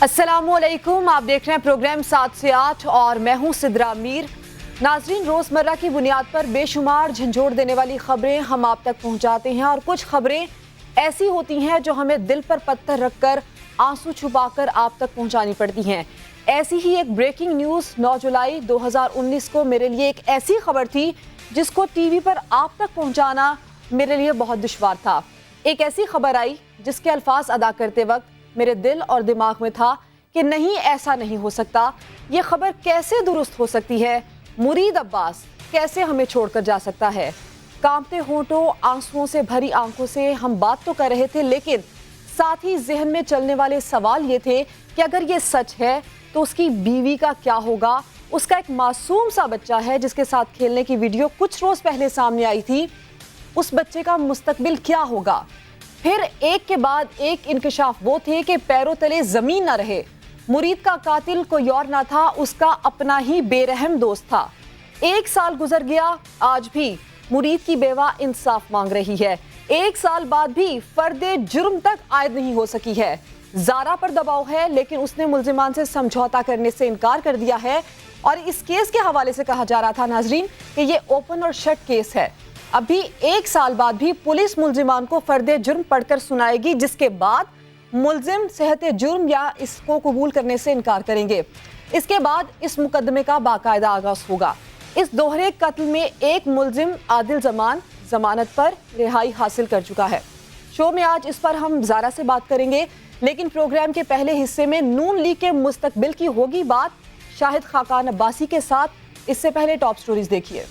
अस्सलामुअलैकुम, आप देख रहे हैं प्रोग्राम 7 से 8 और मैं हूं सिद्रा मीर। नाजरीन, रोज़मर्रा की बुनियाद पर बेशुमार झंझोड़ देने वाली खबरें हम आप तक पहुंचाते हैं और कुछ खबरें ऐसी होती हैं जो हमें दिल पर पत्थर रखकर आंसू छुपाकर आप तक पहुंचानी पड़ती हैं। ऐसी ही एक ब्रेकिंग न्यूज़ 9 जुलाई 2019 को मेरे लिए एक ऐसी खबर थी जिसको टीवी पर आप तक पहुंचाना मेरे लिए बहुत दुश्वार था। एक ऐसी खबर आई जिसके अल्फाज अदा करते वक्त मेरे दिल और दिमाग में था कि नहीं, ऐसा नहीं हो सकता। ये खबर कैसे दुरुस्त हो सकती है? मुरीद अब्बास कैसे हमें छोड़कर जा सकता है? कांपते होंठों, आंसुओं से भरी आंखों से हम बात तो कर रहे थे, लेकिन साथ ही जहन में चलने वाले सवाल ये थे कि अगर ये सच है तो उसकी बीवी का क्या होगा? उसका एक मासूम सा बच्चा है जिसके साथ खेलने की वीडियो कुछ रोज पहले सामने आई थी। उस बच्चे का मुस्तकबिल क्या होगा? फिर एक के बाद एक इंकशाफ वो थे कि पैरों तले जमीन न रहे। मुरीद का कातिल कोई और ना था, उसका अपना ही बेरहम दोस्त था। 1 साल गुजर गया, आज भी मुरीद की बेवा इंसाफ मांग रही है। 1 साल बाद भी फर्दे जुर्म तक आयद नहीं हो सकी है। जारा पर दबाव है, लेकिन उसने मुल्जिमान से समझौता करने से इनकार कर दिया है और इस केस के हवाले से कहा जा रहा था नाजरीन कि ये ओपन और शट केस है। अभी 1 साल बाद भी पुलिस मुल्जिमान को फर्दे जुर्म पढ़कर सुनाएगी, जिसके बाद मुल्जिम सेहत जुर्म या इसको कबूल करने से इनकार करेंगे। इसके बाद इस मुकदमे का बाकायदा आगाज होगा। इस दोहरे कत्ल में एक मुल्जिम आदिल जमान जमानत पर रिहाई हासिल कर चुका है। शो में आज इस पर हम ज़ारा से बात करेंगे, लेकिन प्रोग्राम के पहले हिस्से में नून लीग के मुस्तकबिल की होगी बात शाहिद खाकान अब्बासी के साथ। इससे पहले टॉप स्टोरीज देखिए।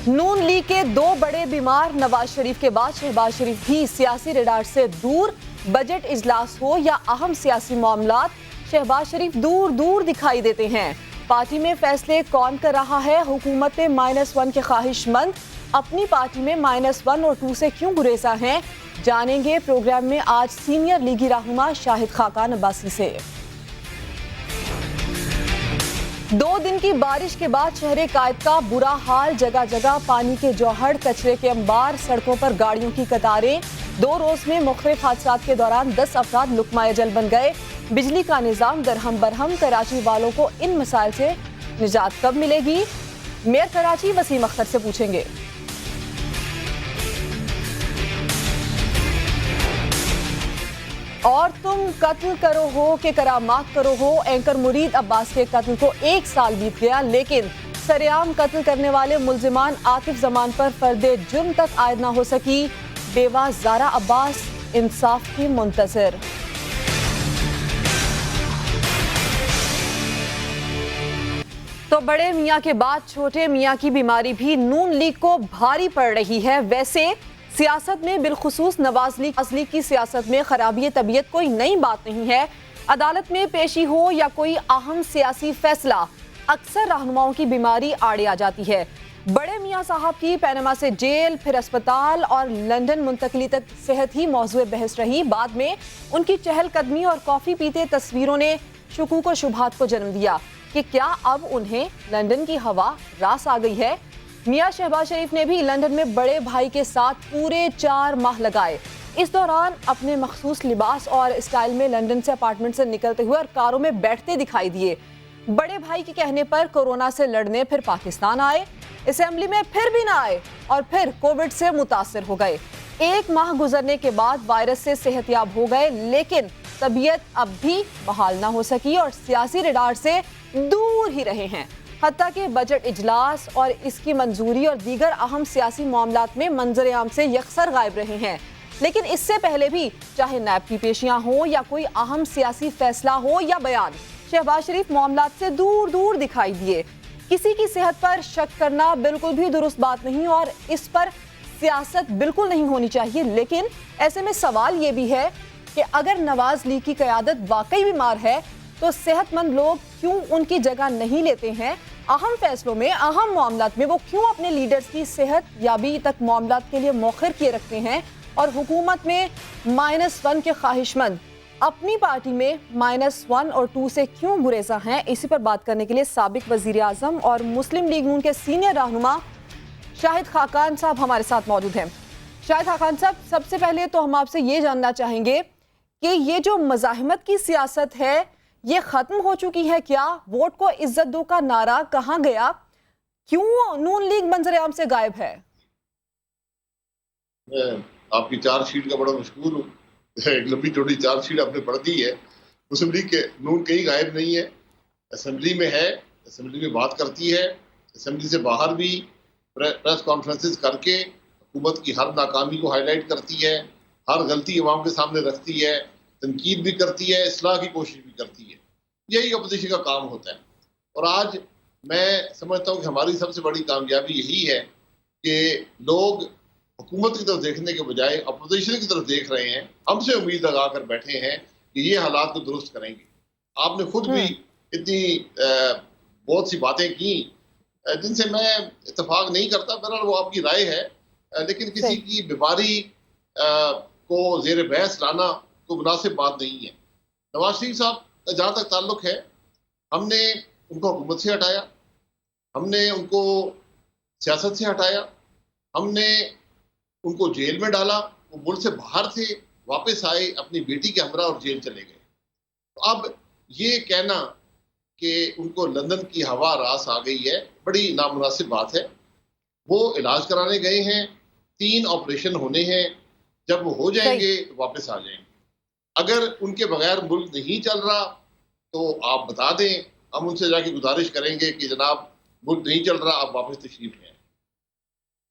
नून लीग के 2 बड़े बीमार, नवाज शरीफ के बाद शहबाज शरीफ भी सियासी रडार से दूर। बजट इजलास हो या अहम सियासी मामलात, शहबाज शरीफ दूर दूर दिखाई देते हैं। पार्टी में फैसले कौन कर रहा है? हुकूमत में -1 के ख्वाहिशमंद अपनी पार्टी में -1 और 2 से क्यों गुरेजा हैं? जानेंगे प्रोग्राम में आज सीनियर लीगी रहनुमा शाहिद खाकान अब्बासी से। 2 दिन की बारिश के बाद शहर कायद का बुरा हाल, जगह जगह पानी के जौहर, कचरे के अंबार, सड़कों पर गाड़ियों की कतारें। 2 रोज में मुख्तलिफ हादसात के दौरान 10 अफराद लुकमाए जल बन गए। बिजली का निज़ाम दरहम बरहम, कराची वालों को इन मसाइल से निजात कब मिलेगी? मेयर कराची वसीम अख्तर से पूछेंगे। और तुम कत्ल करो हो कि करामात करो हो, एंकर मुरीद अब्बास के कत्ल को 1 साल बीत गया, लेकिन सरेआम कत्ल करने वाले मुल्जिमान आतिफ जमान पर फर्दे जुर्म तक आयद ना हो सकी। बेवा ज़ारा अब्बास इंसाफ की मुंतज़िर। तो बड़े मियाँ के बाद छोटे मियाँ की बीमारी भी नून लीग को भारी पड़ रही है। वैसे सियासत में, बिलखुसूस नवाज लीग की सियासत में खराबी तबीयत कोई नई बात नहीं है। अदालत में पेशी हो या कोई अहम सियासी फैसला, अक्सर रहनुमाओं की बीमारी आड़े आ जाती है। बड़े मियाँ साहब की पनामा से जेल, फिर अस्पताल और लंदन मुंतकली तक सेहत ही मौजूए बहस रही। बाद में उनकी चहलकदमी और कॉफी पीते तस्वीरों ने शुकूक और शुबहात को जन्म दिया कि क्या अब उन्हें लंदन की हवा रास आ गई है। मियां शहबाज शरीफ ने भी लंदन में बड़े भाई के साथ पूरे 4 माह लगाए। इस दौरान अपने मखसूस लिबास और स्टाइल में लंदन से अपार्टमेंट से निकलते हुए और कारों में बैठते दिखाई दिए। बड़े भाई के कहने पर कोरोना से लड़ने फिर पाकिस्तान आए, असेंबली में फिर भी ना आए और फिर कोविड से मुतासर हो गए। 1 माह गुजरने के बाद वायरस से सेहतयाब हो गए, लेकिन तबीयत अब भी बहाल ना हो सकी और सियासी रडार से दूर ही रहे हैं। हत्ता के बजट इजलास और इसकी मंजूरी और दीगर अहम सियासी मामलात में मंजर आम से यकसर गायब रहे हैं। लेकिन इससे पहले भी, चाहे नैब की पेशियां हो या कोई अहम सियासी फैसला हो या बयान, शहबाज शरीफ मामलात से दूर दूर दिखाई दिए। किसी की सेहत पर शक करना बिल्कुल भी दुरुस्त बात नहीं और इस पर सियासत बिल्कुल नहीं होनी चाहिए। लेकिन ऐसे में सवाल ये भी है कि अगर नवाज लीग की क़यादत वाकई बीमार है तो सेहतमंद लोग क्यों उनकी जगह नहीं लेते हैं? अहम फैसलों में, अहम मामलात में वो क्यों अपने लीडर्स की सेहत याबी तक मामलात के लिए मौखर किए रखते हैं? और हुकूमत में -1 के ख्वाहिशमंद अपनी पार्टी में -1 और 2 से क्यों गुरेजा हैं? इसी पर बात करने के लिए साबिक वजीर आजम और मुस्लिम लीग नून के सीनियर रहनुमा शाहिद खाकान साहब हमारे साथ मौजूद हैं। शाहिद खाकान साहब, सबसे पहले तो हम आपसे ये जानना चाहेंगे कि ये जो मज़ाहिमत की सियासत है ये ख़त्म हो चुकी है क्या? वोट को इज्जत दो का नारा कहाँ गया? क्यों नून लीग मंजर-ए-आम से गायब है? मैं आपकी चार्जशीट का बड़ा मशहूर हूँ। एक लंबी चौड़ी चार्जशीट आपने पढ़ दी है। मुस्लिम लीग के नून कहीं गायब नहीं है, असेंबली में है, असेंबली में बात करती है, असेंबली से बाहर भी प्रेस कॉन्फ्रेंसेस करके हुकूमत की हर नाकामी को हाईलाइट करती है, हर गलती अवाम के सामने रखती है, तनकीद भी करती है, इस्लाह की कोशिश भी करती है। यही अपोजिशन का काम होता है। और आज मैं समझता हूँ कि हमारी सबसे बड़ी कामयाबी यही है कि लोग हुकूमत की तरफ देखने के बजाय अपोजिशन की तरफ देख रहे हैं, हमसे उम्मीद लगा कर बैठे हैं कि ये हालात को दुरुस्त करेंगे। आपने खुद भी इतनी बहुत सी बातें की जिनसे मैं इत्तेफाक नहीं करता, बहरहाल वो आपकी राय है, लेकिन किसी की बीमारी को जेर बहस लाना तो मुनासिब बात नहीं है। नवाज शरीफ साहब का जहाँ तक ताल्लुक है, हमने उनको हुकूमत से हटाया, हमने उनको सियासत से हटाया, हमने उनको जेल में डाला, वो मुल्क से बाहर थे, वापस आए, अपनी बेटी के हमरा और जेल चले गए। तो अब ये कहना कि उनको लंदन की हवा रास आ गई है, बड़ी नामुनासिब बात है। वो इलाज कराने गए हैं, 3 ऑपरेशन होने हैं, जब वो हो जाएंगे तो वापस आ जाएंगे। अगर उनके बगैर मुल्क नहीं चल रहा तो आप बता दें, हम उनसे जाके गुजारिश करेंगे कि जनाब मुल्क नहीं चल रहा, आप वापस तशरीफ लें।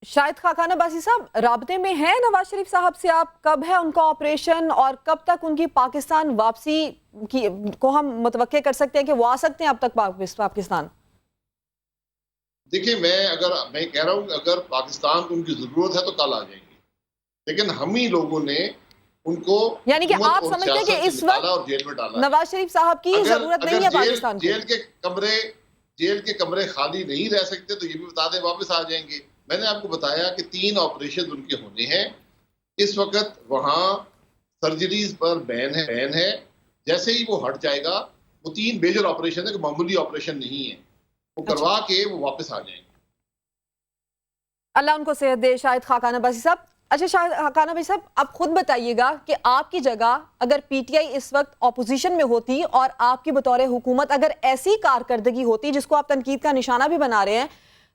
शाहिद खाकान अब्बासी साहब, राब्ते में है नवाज शरीफ साहब से आप? कब है उनका ऑपरेशन और कब तक उनकी पाकिस्तान वापसी की को हम मुतवक्के कर सकते हैं कि वो आ सकते हैं अब तक पाकिस्तान? देखिए, मैं कह रहा हूँ अगर पाकिस्तान को उनकी जरूरत है तो कल आ जाएंगे, लेकिन हम ही लोगों ने उनको, यानी कि आप समझते हैं कि इस वक्त और जेल में डाला, नवाज शरीफ साहब की जरूरत नहीं है पाकिस्तान को? जेल के कमरे खाली नहीं रह सकते तो ये भी बता दें, वापस आ जाएंगे। मैंने आपको बताया कि 3 ऑपरेशन उनके होने हैं। इस वक्त वहां सर्जरीज पर बैन है। जैसे ही वो हट जाएगा, वो 3 मेजर ऑपरेशन है, मामूली ऑपरेशन नहीं है, वो करवा के वो वापस आ जाएंगे। अल्लाह उनको सेहत दे। शाहिद खाकान अब्बासी साहब, अच्छा शाहिद खाकान अब्बासी साहब, आप खुद बताइएगा कि आपकी जगह अगर पीटीआई इस वक्त ऑपोजिशन में होती और आपकी बतौर हुकूमत अगर ऐसी कारकर्दगी होती जिसको आप तनकीद का निशाना भी बना रहे हैं,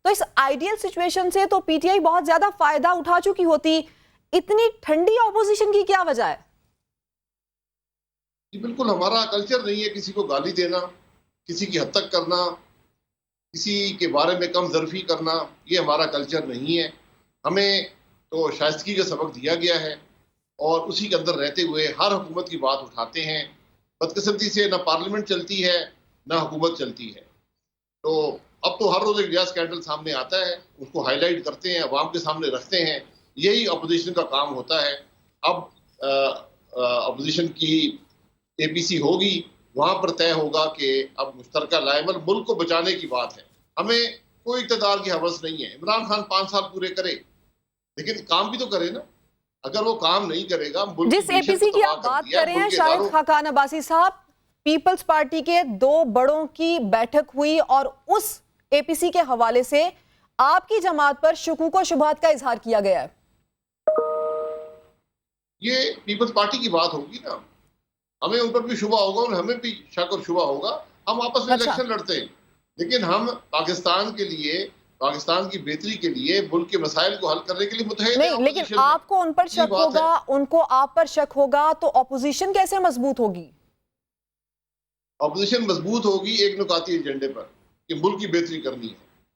तो इस आइडियल सिचुएशन से तो पीटीआई बहुत ज्यादा फायदा उठा चुकी होती। इतनी ठंडी ऑपोजिशन की क्या वजह है? बिल्कुल हमारा कल्चर नहीं है किसी को गाली देना, किसी की हद तक करना, किसी के बारे में कम ज़र्फी करना, ये हमारा कल्चर नहीं है। हमें तो शाइस्तगी का सबक दिया गया है और उसी के अंदर रहते हुए हर हुकूमत की बात उठाते हैं। बदकिस्मती से ना पार्लियामेंट चलती है ना हुकूमत चलती है। तो अब तो हर रोज़ एक नया स्कैंडल सामने आता है, उसको हाईलाइट करते हैं, अवाम के सामने रखते हैं। यही अपोजिशन का काम होता है। अब अपोजिशन की एपीसी होगी, वहाँ पर तय होगा कि अब मुश्तरका लाइमल मुल्क को बचाने की बात है। हमें कोई इक़्तिदार की हवस नहीं है। इमरान खान 5 साल पूरे करे, लेकिन काम भी तो करे ना। अगर वो काम नहीं करेगा, जिस एपीसी की आप बात कर रहे हैं शाहिद खाकान अब्बासी साहब, पीपल्स पार्टी के 2 बड़ों की बैठक हुई और उस एपीसी के हवाले से आपकी जमात पर शुकूक व शुबहात का इजहार किया गया है। ये पीपल्स पार्टी की बात होगी ना, हमें उन पर भी शुबा होगा और हमें भी शक और शुबा होगा। हम आपस में इलेक्शन लड़ते हैं, लेकिन हम पाकिस्तान के लिए, पाकिस्तान की बेहतरी के लिए, मुल्क के मसाइल को हल करने के लिए मुतहद हैं। नहीं, लेकिन आपको उन पर शक होगा, उनको आप पर शक होगा, तो ऑपोजिशन कैसे मजबूत होगी? ऑपोजिशन मजबूत होगी एक नुकाती एजेंडे पर कि मुल्क की बेहतरी करनी है।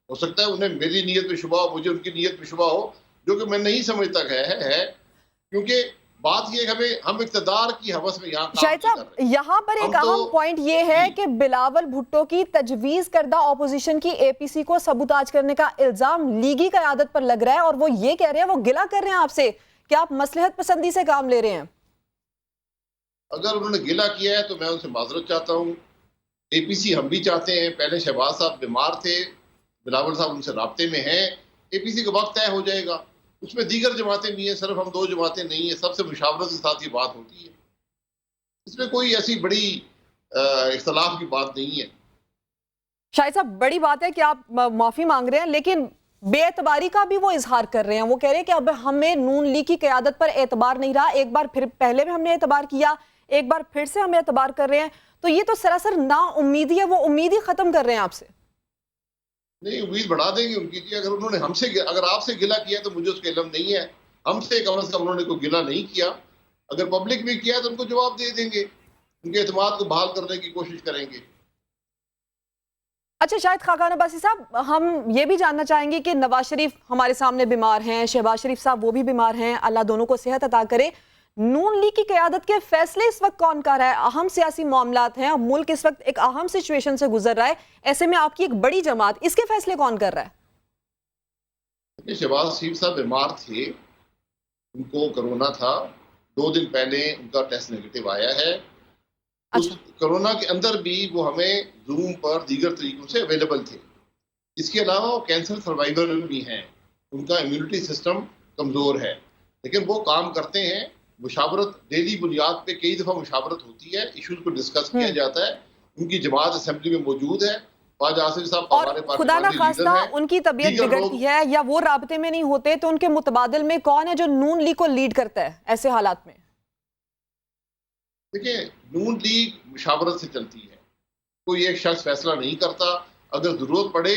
हो सकता है उन्हें मेरी नीयत में शुबा हो, मुझे उनकी नीयत में शुबा हो, जो कि मैं नहीं समझता है क्योंकि बात ये हमें, हम इक़्तिदार की हवस में शाहिद साहब, यहाँ पर एक अहम पॉइंट ये है कि बिलावल भुट्टो की तजवीज करदा ऑपोजिशन की एपीसी को सबूताज करने का इल्जाम लीगी क़यादत पर लग रहा है और वो ये कह रहे हैं, वो गिला कर रहे हैं आपसे कि आप मसलहत पसंदी से काम ले रहे हैं। अगर उन्होंने गिला किया है तो मैं उनसे माजरत चाहता हूँ। एपीसी हम भी चाहते हैं। पहले शहबाज साहब बीमार थे, बिलावल साहब उनसे राब्ते में हैं। एपीसी का वक्त तय हो जाएगा, उसमें दीगर जमातें भी हैं, सिर्फ हम 2 जमातें नहीं है, सबसे मुशावरत के साथ ये बात होती है। इसमें कोई ऐसी बड़ी इख्तलाफ की बात नहीं है। शाहिद साहब, बड़ी बात है कि आप माफी मांग रहे हैं, लेकिन बेएतबारी का भी वो इजहार कर रहे हैं। वो कह रहे हैं कि अब हमें नून लीग की क़यादत पर एतबार नहीं रहा, एक बार फिर पहले भी हमने एतबार किया, एक बार फिर से हम एतबार कर रहे हैं। तो ये तो सरासर नाउम्मीदी है, वो उम्मीद ही खत्म कर रहे हैं आपसे। नहीं, उम्मीद बढ़ा देंगे उनकी जी। अगर उन्होंने हमसे, अगर आपसे गिला किया तो मुझे उसका इल्म नहीं है। हमसे कम से कम उन्होंने कोई गिला नहीं किया। अगर पब्लिक में किया तो उनको जवाब दे देंगे, उनके एतमाद को बहाल करने की कोशिश करेंगे। अच्छा शाहिद खाकान अब्बासी साहब, हम ये भी जानना चाहेंगे कि नवाज शरीफ हमारे सामने बीमार हैं, शहबाज शरीफ साहब वो भी बीमार हैं, अल्लाह दोनों को सेहत अता करे। नून लीग की क़यादत के फैसले इस वक्त कौन कर रहा है? अहम सियासी मामलात हैं, मुल्क इस वक्त एक अहम सिचुएशन से गुजर रहा है, ऐसे में आपकी एक बड़ी जमात, इसके फैसले कौन कर रहा है? शहबाज शरीफ साहब बीमार थे, उनको कोरोना था। 2 दिन पहले उनका टेस्ट नेगेटिव आया है। उस कोरोना के अंदर भी वो हमें जूम पर दीगर तरीकों से अवेलेबल थे। इसके अलावा वो कैंसर सर्वाइवर भी हैं, उनका इम्यूनिटी सिस्टम कमज़ोर है, लेकिन वो काम करते हैं। मुशावरत डेली बुनियाद पे कई दफ़ा मुशावरत होती है, इशूज़ को डिस्कस किया जाता है। उनकी जमात असेंबली में मौजूद है। ख्वाजा आसिफ साहब हमारे पास खुदा ना खास्ता उनकी तबीयत बिगड़ती है या वो राब्ते में नहीं होते, तो उनके मुतबादिल में कौन है जो नून लीग को लीड करता है ऐसे हालात में? देखिए, नून लीग मुशावरत से चलती है, कोई एक शख्स फैसला नहीं करता। अगर ज़रूरत पड़े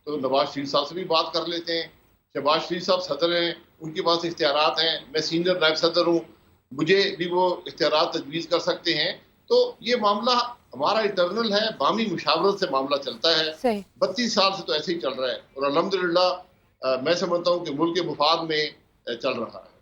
तो नवाज शरीफ साहब से भी बात कर लेते हैं। शहबाज शरीफ साहब सदर हैं, उनके पास इख्तियारात हैं। मैं सीनियर नायब सदर हूँ, मुझे भी वो इख्तियारात तजवीज़ कर सकते हैं। तो ये मामला हमारा इंटरनल है, बामी मुशावरत से मामला चलता है। 32 साल से तो ऐसे ही चल रहा है और अल्हम्दुलिल्लाह मैं समझता हूँ कि मुल्क के मुफाद में चल रहा है।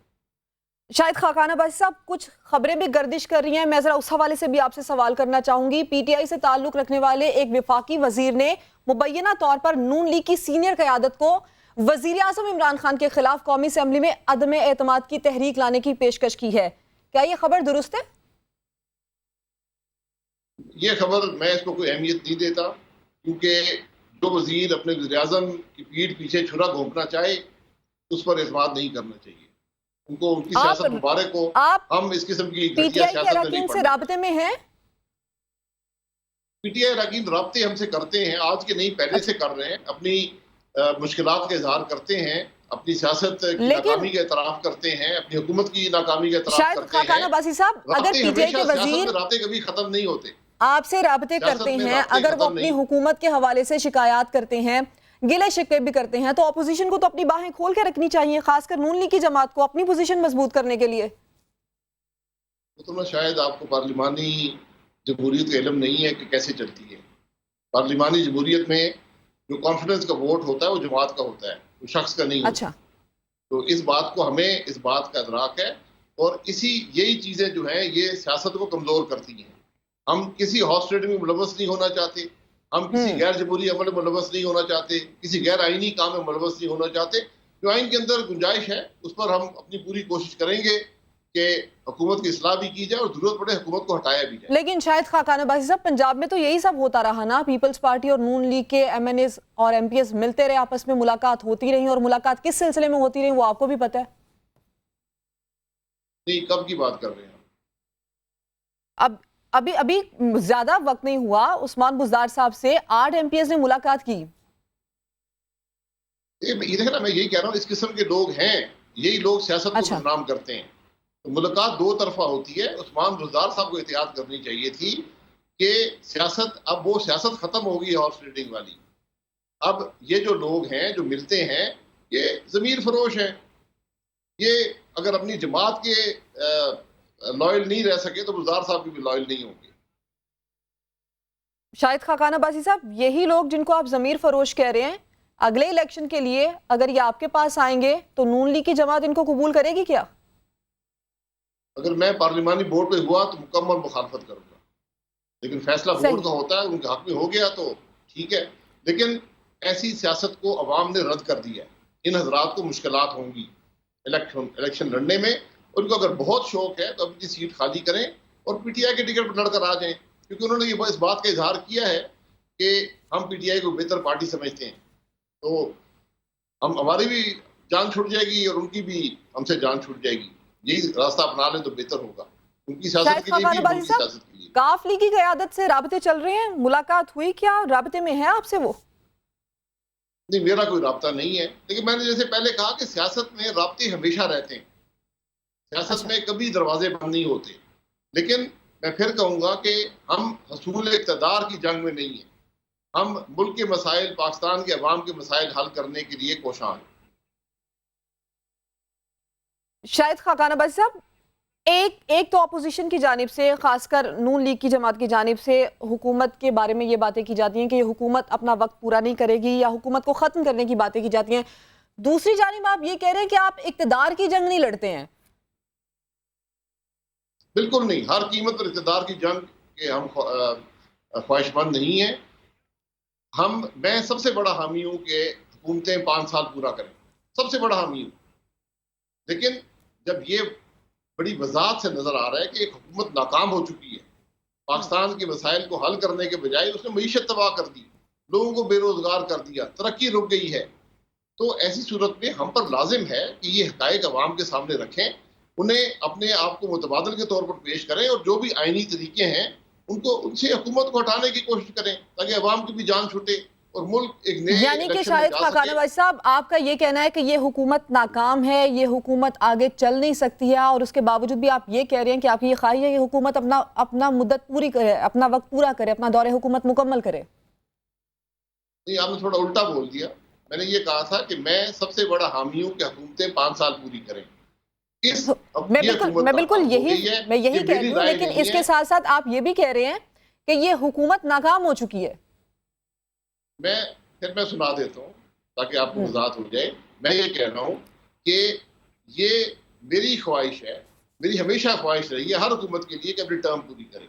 शाहिद खाकान अब्बासी साहब, कुछ खबरें भी गर्दिश कर रही हैं, मैं जरा उस हवाले से भी आपसे सवाल करना चाहूंगी। पीटीआई से ताल्लुक रखने वाले एक विफाकी वजीर ने मुबैना तौर पर नून लीग की सीनियर क़यादत को वजीर आज़म इमरान खान के खिलाफ कौमी असेंबली में अदम एतमाद की तहरीक लाने की पेशकश की है। क्या ये खबर दुरुस्त है? ये खबर मैं इसको कोई अहमियत नहीं देता, क्योंकि जो वजीर अपने वज़ीर आज़म की पीठ पीछे छुरा घोंपना चाहे उस पर एतमाद नहीं करना चाहिए। उनको उनकी सियासत मुबारक को, हम इस किस्म की घटिया सियासत में नहीं से राब्ते में हैं। पीटीआई अरकान राब्ते हमसे करते हैं, आज के नहीं पहले से कर रहे हैं। अपनी मुश्किलात का इजहार करते हैं, अपनी सियासत की नाकामी का एतराफ़ करते हैं, अपनी हुकूमत की नाकामी का एतराफ़ करते हैं। अब्बासी साहब, अगर पीटीआई के वजीर राब्ते कभी खत्म नहीं होते, आपसे राब्ते करते हैं, अगर वो अपनी हुकूमत के हवाले से शिकायत करते हैं, गिले शिकवे भी करते हैं, तो अपोजिशन को तो अपनी बाहें खोल के रखनी चाहिए, खासकर नून लीग की जमात को अपनी पोजीशन मजबूत करने के लिए। तो ना शायद आपको पार्लिमानी जमहूरियत का इल्म नहीं है कि कैसे चलती है। पार्लिमानी जमहूरियत में जो कॉन्फिडेंस का वोट होता है वो जमात का होता है, वो शख्स का नहीं होता। अच्छा, तो इस बात को हमें इस बात का इदराक है, और यही चीज़ें जो हैं ये सियासत को कमज़ोर करती हैं। हम किसी हॉर्स ट्रेडिंग में मुलव्वस नहीं होना चाहते, हम किसी गैर जमहूरी अमल में मुलव्वस नहीं होना चाहते, किसी गैर आईनी काम में मुलव्वस नहीं होना चाहते। जो आइन के अंदर गुंजाइश है उस पर हम अपनी पूरी कोशिश करेंगे कि हुकूमत की इस्लाह भी की जाए और जरूरत पड़े हुकूमत को हटाया भी जाए। लेकिन शायद खाकान अब्बासी साहब, पंजाब में तो यही सब होता रहा ना, पीपल्स पार्टी और नून लीग के एमएनएस और एमपीएस मिलते रहे, आपस में मुलाकात होती रही, और मुलाकात किस सिलसिले में होती रही वो आपको भी पता है। नहीं, कब की बात कर रहे हैं? अब अभी ज्यादा वक्त नहीं हुआ, उस्मान बुज़दार साहब से 8 एमपीएस ने मुलाकात की। ये ना, मैं यही कह रहा हूँ, इस किस्म के लोग हैं, यही लोग सियासत को बदनाम करते हैं। तो मुलाकात 2 तरफा होती है। उस्मान बुज़दार साहब को एहतियात करनी चाहिए थी कि सियासत, अब वो सियासत खत्म हो गई हॉर्स ट्रेडिंग वाली। अब ये जो लोग हैं जो मिलते हैं ये ज़मीर फरोश हैं। ये अगर अपनी जमात के लॉयल नहीं रह सके तो बुज़दार साहब भी लॉयल नहीं होंगे। शाहिद खाकान अब्बासी साहब, यही लोग जिनको आप ज़मीर फरोश कह रहे हैं, अगले इलेक्शन के लिए अगर ये आपके पास आएंगे तो नून लीग की जमात इनको कबूल करेगी क्या? अगर मैं पार्लिमानी बोर्ड पे हुआ तो मुकम्मल मुखालफत करूंगा, लेकिन फैसला बोर्ड का होता है, उनके हक में हो गया तो ठीक है। लेकिन ऐसी सियासत को अवाम ने रद्द कर दिया। इन हजरात को मुश्किलात होंगी इलेक्शन लड़ने में। उनको अगर बहुत शौक है तो अपनी सीट खाली करें और पीटीआई के टिकट पर लड़कर आ जाएं, क्योंकि उन्होंने ये इस बात का इजहार किया है कि हम पीटीआई को बेहतर पार्टी समझते हैं। तो हमारी भी जान छूट जाएगी और उनकी भी हमसे जान छूट जाएगी। यही रास्ता अपना लें तो बेहतर होगा उनकी सियासत के लिए भी, उनकी सियासत के लिए। काफ लीग की क़यादत से राब्ते चल रहे हैं, मुलाकात हुई क्या, राब्ते में है आपसे वो? नहीं, मेरा कोई राब्ता नहीं है, लेकिन मैंने जैसे पहले कहा कि सियासत में राब्ते हमेशा रहते हैं, सियासत अच्छा, में कभी दरवाजे बंद नहीं होते। लेकिन मैं फिर कहूंगा कि हम हसूल इक़्तिदार की जंग में नहीं है, हम मुल्क के मसाइल, पाकिस्तान के अवाम के मसाइल हल करने के लिए कोशां हैं। शाहिद खाकान अब्बासी साहब, एक एक तो अपोजिशन की जानिब से, खासकर नून लीग की जमात की जानिब से हुकूमत के बारे में ये बातें की जाती हैं कि ये हुकूमत अपना वक्त पूरा नहीं करेगी या हुकूमत को ख़त्म करने की बातें की जाती हैं। दूसरी जानिब आप ये कह रहे हैं कि आप इक़्तिदार की जंग नहीं लड़ते हैं। बिल्कुल नहीं, हर कीमत पर इक़्तिदार की जंग के हम ख्वाहिशमंद नहीं है। मैं सबसे बड़ा हामी हूं कि हुकूमतें 5 साल पूरा करें, सबसे बड़ा हामी हूं। लेकिन जब ये बड़ी वजाहत से नजर आ रहा है कि एक हुकूमत नाकाम हो चुकी है, पाकिस्तान के मसाइल को हल करने के बजाय उसने मईशत तबाह कर दी, लोगों को बेरोजगार कर दिया, तरक्की रुक गई है, तो ऐसी सूरत में हम पर लाजिम है कि ये हकायक अवाम के सामने रखें, उन्हें अपने आप को मुतबादल के तौर पर पेश करें और जो भी आईनी तरीके हैं उनको उनसे हुकूमत को हटाने की कोशिश करें ताकि अवाम की भी जान छूटे और मुल्क एक नए यानी कि इलेक्शन में शाहिद जा खाकान सके। अब्बासी साहब, आपका ये कहना है कि ये हुकूमत नाकाम है, ये हुकूमत आगे चल नहीं सकती है, और उसके बावजूद भी आप ये कह रहे हैं कि आपकी ये ख्वाहिश है कि हुकूमत अपना अपना मुद्दत पूरी करे, अपना वक्त पूरा करे, अपना दौरे हुकूमत मुकम्मल करे। नहीं, आपने थोड़ा उल्टा बोल दिया। मैंने ये कहा था कि मैं सबसे बड़ा हामी हूं कि हुकूमतें 5 साल पूरी करें। तो अब ये हुकूमत मैं बिल्कुल नाकाम हो गई है, मैं यही ये कह मेरी रही हूँ, राय लेकिन नहीं इसके है। साथ साथ आप ये भी कह रहे हैं कि ये हुकूमत नाकाम हो चुकी है। मैं सुना देता हूँ ताकि आपको हम्म, वजाहत हो जाए। मैं ये कह रहा हूँ कि ये मेरी ख्वाहिश है, मेरी हमेशा ख्वाहिश रही है हर हुकूमत के लिए कि अपनी टर्म पूरी करे,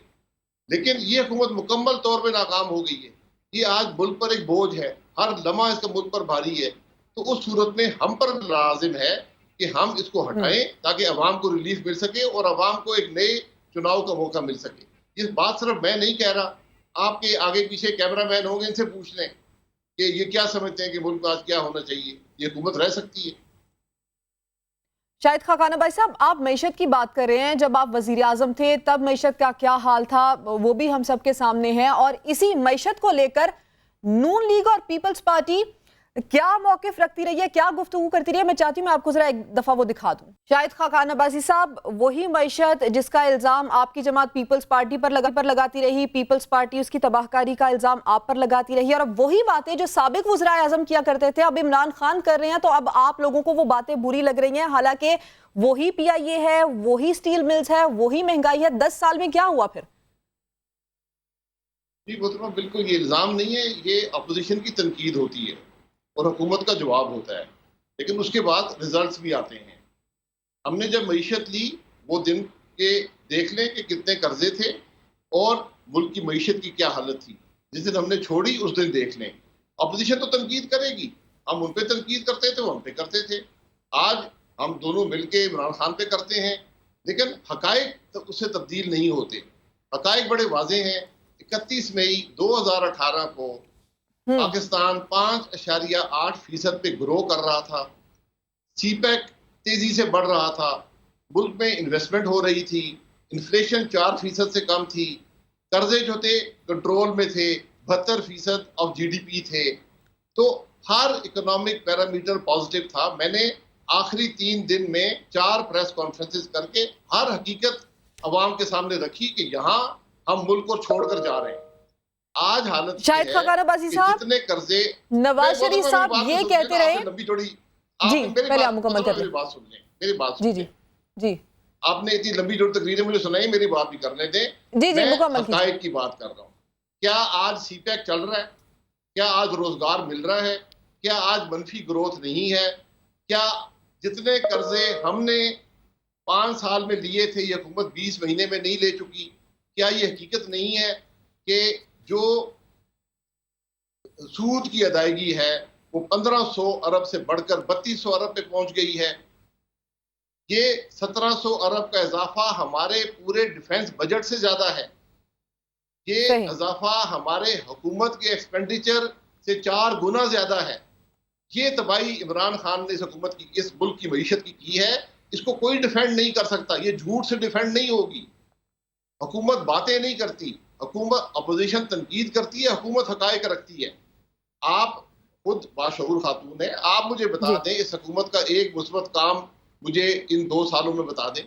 लेकिन ये हुकूमत मुकम्मल तौर पे नाकाम हो गई है। ये आज मुल्क पर एक बोझ है, हर लम्हा इसका मुल्क पर भारी है। तो उस सूरत में हम पर लाजिम है कि हम इसको हम्म। हटाएं ताकि अवाम को रिलीफ मिल सके और अवाम को एक नए चुनाव का मौका मिल सके। ये बात सिर्फ मैं नहीं कह रहा, आपके आगे पीछे कैमरामैन होंगे, इनसे पूछ लें कि ये क्या समझते हैं कि मुल्क में आज क्या होना चाहिए, ये हुकूमत रह सकती है। शाहिद खाकान अब्बासी साहब, आप मईशत की बात कर रहे हैं, जब आप वजीर आजम थे तब मईशत का क्या हाल था वो भी हम सबके सामने है, और इसी मईशत को लेकर नून लीग और पीपल्स पार्टी क्या मौकिफ रखती रही है, क्या गुफ्तगू करती रही है। मैं चाहती हूँ मैं आपको जरा एक दफा वो दिखा दूं। शाहिद खाकान अब्बासी साहब, वही मईशत जिसका इल्जाम आपकी जमात पीपल्स पार्टी पर लगाती रही, पीपल्स पार्टी उसकी तबाहकारी का इल्जाम आप पर लगाती रही, और अब वही बातें जो साबिक वज़राए आज़म किया करते थे अब इमरान खान कर रहे हैं, तो अब आप लोगों को वो बातें बुरी लग रही हैं, हालांकि वही PIA है, वही स्टील मिल्स है, वही महंगाई है। 10 साल में क्या हुआ फिर? जी मोहतरमा, बिल्कुल ये इल्ज़ाम नहीं है, ये अपोजिशन की तनकीद होती है और हुकूमत का जवाब होता है, लेकिन उसके बाद रिजल्ट्स भी आते हैं। हमने जब मईशत ली वो दिन के देख लें कि कितने कर्जे थे और मुल्क की मईशत की क्या हालत थी। जिस दिन हमने छोड़ी उस दिन देख लें। अपोजिशन तो तनकीद करेगी, हम उन पे तनकीद करते थे, वो हम पे करते थे। आज हम दोनों मिलके इमरान खान पे करते हैं, लेकिन हकायक तो उससे तब्दील नहीं होते। हकायक बड़े वाजे हैं। 31 मई 2018 को हम्म। पाकिस्तान 5.8% पे ग्रो कर रहा था, सीपैक तेजी से बढ़ रहा था, मुल्क में इन्वेस्टमेंट हो रही थी, इन्फ्लेशन 4% से कम थी, कर्जे जो थे कंट्रोल में थे, 72% ऑफ GDP थे। तो हर इकोनॉमिक पैरामीटर पॉजिटिव था। मैंने आखिरी 3 दिन में 4 प्रेस कॉन्फ्रेंसेस करके हर हकीकत अवाम के सामने रखी कि यहाँ हम मुल्क को छोड़कर जा रहे हैं। आज हालत शाहिद ये है खाकान अब्बासी कि साहब, जितने कर्जे, नवाज वो तो शरीफ मेरी साहब बात ये तो सुनिए कहते ना, रहे। आपने लंबी चौड़ी जी, आप मेरी पहले आप बात मुकम्मल कर लें। मेरी बात सुन लें, मेरी बात जी सुन जी लें। जी आपने इतनी लंबी चौड़ी तकरीरें मुझे सुनाई, मेरी बात भी करने दें। जी जी मैं मुकम्मल कीजिए। हकायक की बात कर रहा हूँ। क्या आज सीपैक चल रहा है? क्या आज रोजगार मिल रहा है? क्या आज मनफी ग्रोथ नहीं है? क्या जितने कर्जे हमने 5 साल में लिए थे ये हुकूमत 20 महीने में नहीं ले चुकी? क्या ये हकीकत नहीं है कि जो सूद की अदायगी है वो 1500 अरब से बढ़कर 3200 अरब पे पहुंच गई है? ये 1700 अरब का इजाफा हमारे पूरे डिफेंस बजट से ज्यादा है। ये सही। इजाफा हमारे हुकूमत के एक्सपेंडिचर से 4 गुना ज्यादा है। ये तबाही इमरान खान ने इस हुकूमत की, इस मुल्क की मईशत की है। इसको कोई डिफेंड नहीं कर सकता, ये झूठ से डिफेंड नहीं होगी। हुकूमत बातें नहीं करती, हुकूमत अपोजिशन तनकीद करती है, हुकूमत हकायक रखती है। आप खुद बाशऊर खातून है। आप मुझे बता जी। दें इस हुकूमत का एक मुस्बत काम मुझे इन 2 सालों में बता दें,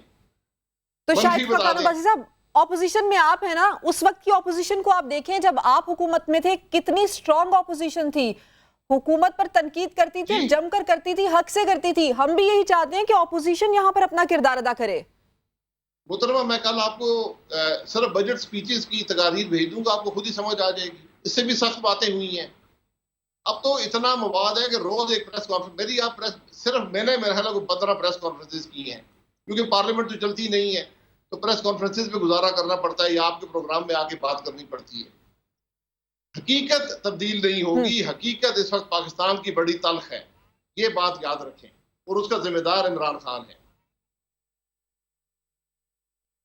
तो शाहिद मनफी बता खान दें। अब्बासी साहब, ऑपोजिशन में आप है ना, उस वक्त की ऑपोजिशन को आप देखें जब आप हुकूमत में थे, कितनी स्ट्रांग ऑपोजिशन थी, हुकूमत पर तनकीद करती थी, जी, जमकर करती थी, हक से करती थी। हम भी यही चाहते हैं कि ऑपोजिशन यहां पर अपना किरदार अदा करे। मोहतरमा मैं कल आपको सिर्फ बजट स्पीचेस की तकारीर भेज दूंगा, आपको खुद ही समझ आ जाएगी। इससे भी सख्त बातें हुई हैं। अब तो इतना मवाद है कि रोज एक प्रेस कॉन्फ्रेंस मेरी आप प्रेस सिर्फ मैंने मेरे ख्याल को 15 प्रेस कॉन्फ्रेंसेस की हैं, क्योंकि पार्लियामेंट तो चलती नहीं है, तो प्रेस कॉन्फ्रेंसेस पे गुजारा करना पड़ता है या आपके प्रोग्राम में आके बात करनी पड़ती है। हकीकत तब्दील नहीं होगी। हकीकत इस वक्त पाकिस्तान की बड़ी तल्ख है, ये बात याद रखें, और उसका जिम्मेदार इमरान खान है।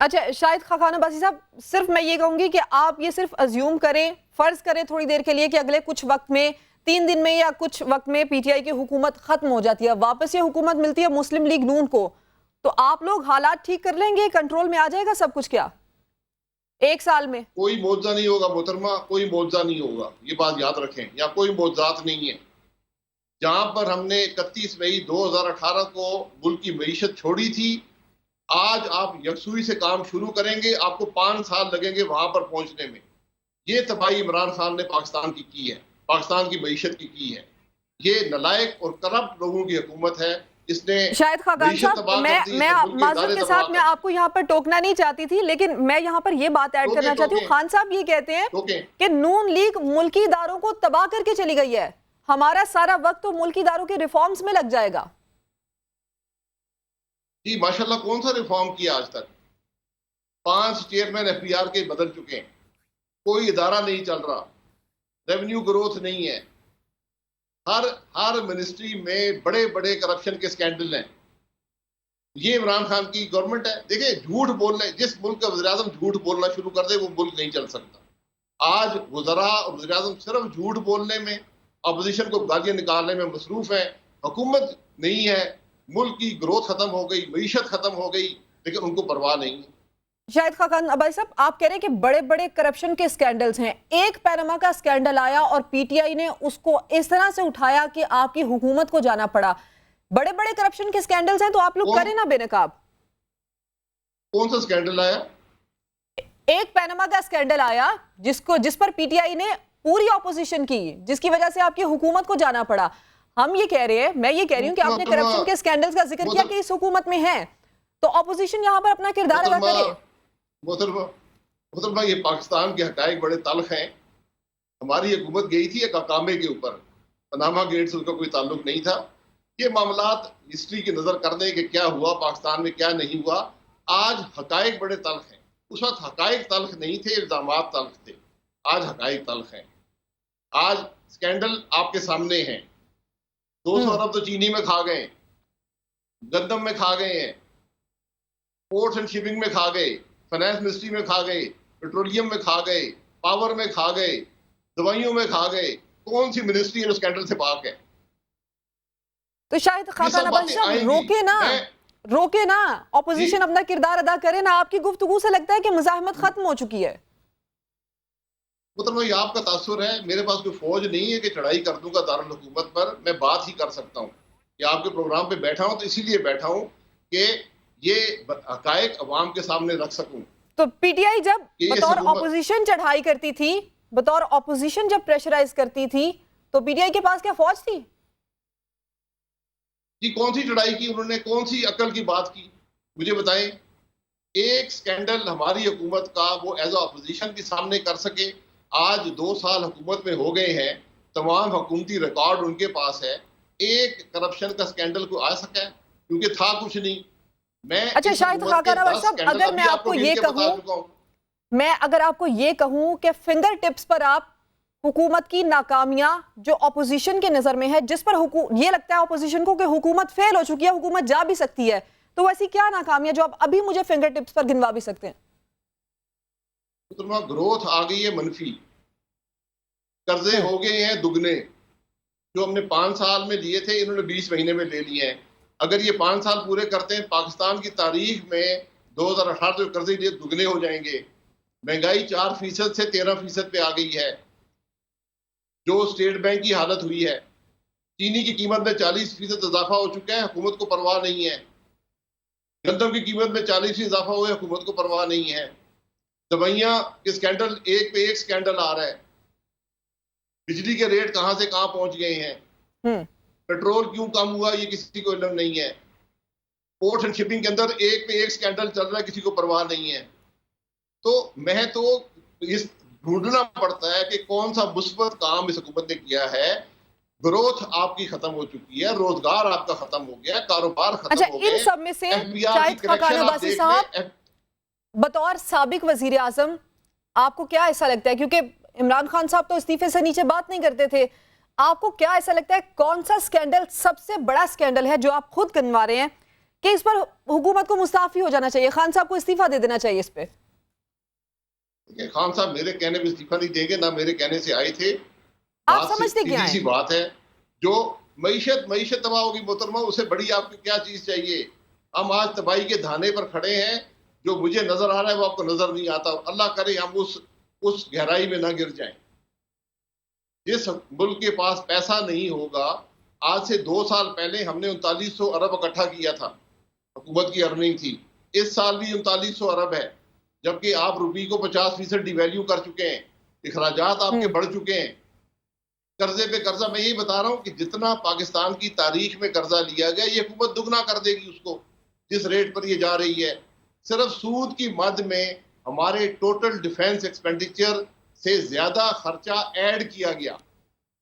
अच्छा शाहिद खान अब्बासी साहब, सिर्फ मैं ये कहूंगी कि आप ये सिर्फ अज्यूम करें, फर्ज करें थोड़ी देर के लिए कि अगले कुछ वक्त में, 3 दिन में या कुछ वक्त में पीटीआई की हुकूमत खत्म हो जाती है, वापस ये हुकूमत मिलती है मुस्लिम लीग नून को, तो आप लोग हालात ठीक कर लेंगे, कंट्रोल में आ जाएगा सब कुछ क्या 1 साल में? कोई मुआवजा नहीं होगा मोहतरमा, कोई मुआवजा नहीं होगा, ये बात याद रखें, या कोई मुआवजात नहीं है। जहां पर हमने 31 मई 2018 को मुल्क की मईशत छोड़ी थी, आज आप यकसुई से काम शुरू करेंगे, आपको 5 साल लगेंगे वहां पर पहुंचने में। ये तबाही इमरान खान ने पाकिस्तान की है, पाकिस्तान की मईशत की है। ये नलायक और करप्ट लोगों की हुकूमत है। इसने शाहिद खान मईशत साहब, तबाह मैं कर दी, मैं इसने मुल्क के माजरत इदारे के तबाह साथ मैं कर आपको यहाँ पर टोकना नहीं चाहती थी, लेकिन मैं यहाँ पर ये बात ऐड करना चाहती हूँ। खान साहब ये कहते हैं कि नून लीग मुल्की इदारों को तबाह करके चली गई है, हमारा सारा वक्त तो मुल्की इदारों के रिफॉर्म्स में लग जाएगा। जी माशाल्लाह, कौन सा रिफॉर्म किया आज तक? 5 चेयरमैन एफबीआर के बदल चुके हैं, कोई इदारा नहीं चल रहा, रेवेन्यू ग्रोथ नहीं है, हर मिनिस्ट्री में बड़े बड़े करप्शन के स्कैंडल हैं। ये इमरान खान की गवर्नमेंट है। देखिए, झूठ बोलने, जिस मुल्क का वज़ीर-ए-आज़म झूठ बोलना शुरू कर दे वो मुल्क नहीं चल सकता। आज वज़रा और वज़ीर-ए-आज़म सिर्फ झूठ बोलने में, अपोजिशन को गालियां निकालने में मसरूफ है। हुकूमत नहीं है, मुल्क की ग्रोथ खत्म हो गई, मईशत खत्म हो गई, लेकिन उनको परवाह नहीं है। शाहिद खान अब्बासी साहब, आप कह रहे हैं कि बड़े बड़े करप्शन के स्कैंडल्स हैं, एक पैनामा का स्कैंडल आया और पीटीआई ने उसको इस तरह से उठाया कि आपकी हुकूमत को जाना पड़ा। बड़े बड़े करप्शन के स्कैंडल्स हैं तो आप लोग करें ना बेनकाब। कौन सा स्कैंडल आया? एक पैनामा का स्कैंडल आया जिस पर पीटीआई ने पूरी ऑपोजिशन की, जिसकी वजह से आपकी हुकूमत को जाना पड़ा। हम ये कह रहे हैं, मैं ये कह रही हूं कि आपने करप्शन के स्कैंडल्स का जिक्र किया कि इस हुकूमत में है, तो ऑपोजिशन यहां पर अपना किरदार अदा करे। मोहतरमा, ये पाकिस्तान के हकायक बड़े तल्ख हैं। हमारी हुकूमत गई थी एक अकामे के ऊपर, पनामा गेट से उसका कोई ताल्लुक नहीं था। ये मामलात हिस्ट्री की नजर कर दें कि क्या हुआ पाकिस्तान में, क्या नहीं हुआ। आज हकायक बड़े तल्ख हैं, उस वक्त हकायक तल्ख नहीं थे, इल्जामात तल्ख थे। आज हकायक तल्ख हैं। आज स्कैंडल आपके सामने हैं। 200 अरब तो चीनी में खा गए, गंदम में खा गए हैं, पोर्ट्स एंड शिपिंग में खा गए, फाइनेंस मिनिस्ट्री में खा गए, पेट्रोलियम में खा गए, पावर में खा गए, दवाइयों में खा गए। कौन सी मिनिस्ट्री है जो स्कैंडल से पाक है? तो शाहिद खान अब्बासी साहब, रोके ना, ऑपोजिशन अपना किरदार अदा करे ना। आपकी गुफ्तगू से लगता है कि मुज़ाहमत खत्म हो चुकी है। मतलब ये आपका तासुर है। मेरे पास कोई फौज नहीं है कि चढ़ाई कर दूंगा दारुल हुकूमत पर। मैं बात ही कर सकता हूँ कि आपके प्रोग्राम पे बैठा हूँ तो इसीलिए बैठा हूँ कि ये हकायक अवाम के सामने रख सकूं। तो पीटीआई जब बतौर ऑपोजिशन चढ़ाई करती थी, बतौर ऑपोजिशन जब प्रेशराइज करती थी, तो पीटीआई के पास क्या फौज थी? जी, कौन सी चढ़ाई की उन्होंने? कौन सी अकल की बात की? मुझे बताएं। एक स्कैंडल हमारी हुकूमत का वो एज अपोजिशन के सामने कर सके। आज 2 साल हुकूमत में हो गए हैं, तमाम हुकूमती रिकॉर्ड उनके पास है, एक करप्शन का स्कैंडल को आ सका है? क्योंकि था कुछ नहीं। अच्छा शाहिद खान साहब, अगर मैं आपको ये कहूं, मैं अगर आपको ये कहूं कि फिंगर टिप्स पर आप हुकूमत की नाकामियां जो ऑपोजिशन के नजर में है, जिस पर ये लगता है ऑपोजिशन को कि हुकूमत फेल हो चुकी है, हुकूमत जा भी सकती है, तो ऐसी क्या नाकामियां जो आप अभी मुझे फिंगर टिप्स पर गिनवा भी सकते हैं? ग्रोथ आ गई है मनफी, कर्जे हो गए हैं दुगने। जो हमने 5 साल में लिए थे, इन्होंने 20 महीने में ले लिए हैं। अगर ये 5 साल पूरे करते हैं, पाकिस्तान की तारीख में 2018 जो कर्जे लिए दुगने हो जाएंगे। महंगाई 4% से 13% पे आ गई है। जो स्टेट बैंक की हालत हुई है, चीनी की कीमत में 40% इजाफा हो चुका है, हुकूमत को परवाह नहीं है। गंदम की कीमत में 40% इजाफा हुआ है, हुकूमत को परवाह नहीं है। दवाइयां के स्कैंडल, एक पे एक स्कैंडल आ रहा है। बिजली के रेट कहां से कहां पहुंच गए हैं। पेट्रोल क्यों कम हुआ ये किसी को इल्म नहीं है। पोर्ट एंड शिपिंग के अंदर एक पे एक स्कैंडल चल रहा है, किसी को परवाह नहीं है। तो मैं तो इस ढूंढना पड़ता है कि कौन सा मुस्बत काम इस हुकूमत ने किया है। ग्रोथ आपकी खत्म हो चुकी है, रोजगार आपका खत्म हो गया, कारोबार खत्म अच्छा, हो गए। इन सब में से शाहिद खाकान अब्बासी साहब, बतौर साबिक वजीर आजम आपको क्या ऐसा लगता है, क्योंकि इमरान खान साहब तो इस्तीफे से नीचे बात नहीं करते थे, आपको क्या ऐसा लगता है कौन सा स्कैंडल सबसे बड़ा स्कैंडल है जो आप खुद गिनवा रहे हैं कि इस पर हुकूमत को मुस्ताफी हो जाना चाहिए, खान साहब को इस्तीफा दे देना चाहिए इस पे? खान साहब मेरे कहने पे इस्तीफा नहीं देंगे, ना मेरे कहने से आए थे। आप समझते क्या है? बात है जो मईशत तबाह होगी मोहतरमा, उससे बड़ी आपको क्या चीज चाहिए। हम आज तबाही के धाने पर खड़े हैं, जो मुझे नजर आ रहा है वो आपको नजर नहीं आता। अल्लाह करे हम उस गहराई में ना गिर जाएं। जिस मुल्क के पास पैसा नहीं होगा, आज से 2 साल पहले हमने 3900 अरब इकट्ठा किया था, हुकूमत की अर्निंग थी। इस साल भी 3900 अरब है, जबकि आप रुपये को 50% डिवैल्यू कर चुके हैं, अखराजात आपके बढ़ चुके हैं, कर्जे पे कर्जा। मैं यही बता रहा हूं कि जितना पाकिस्तान की तारीख में कर्जा लिया गया, ये हुकूमत दुगना कर देगी उसको, जिस रेट पर ये जा रही है। सिर्फ सूद की मद में हमारे टोटल डिफेंस एक्सपेंडिचर से ज्यादा खर्चा ऐड किया गया।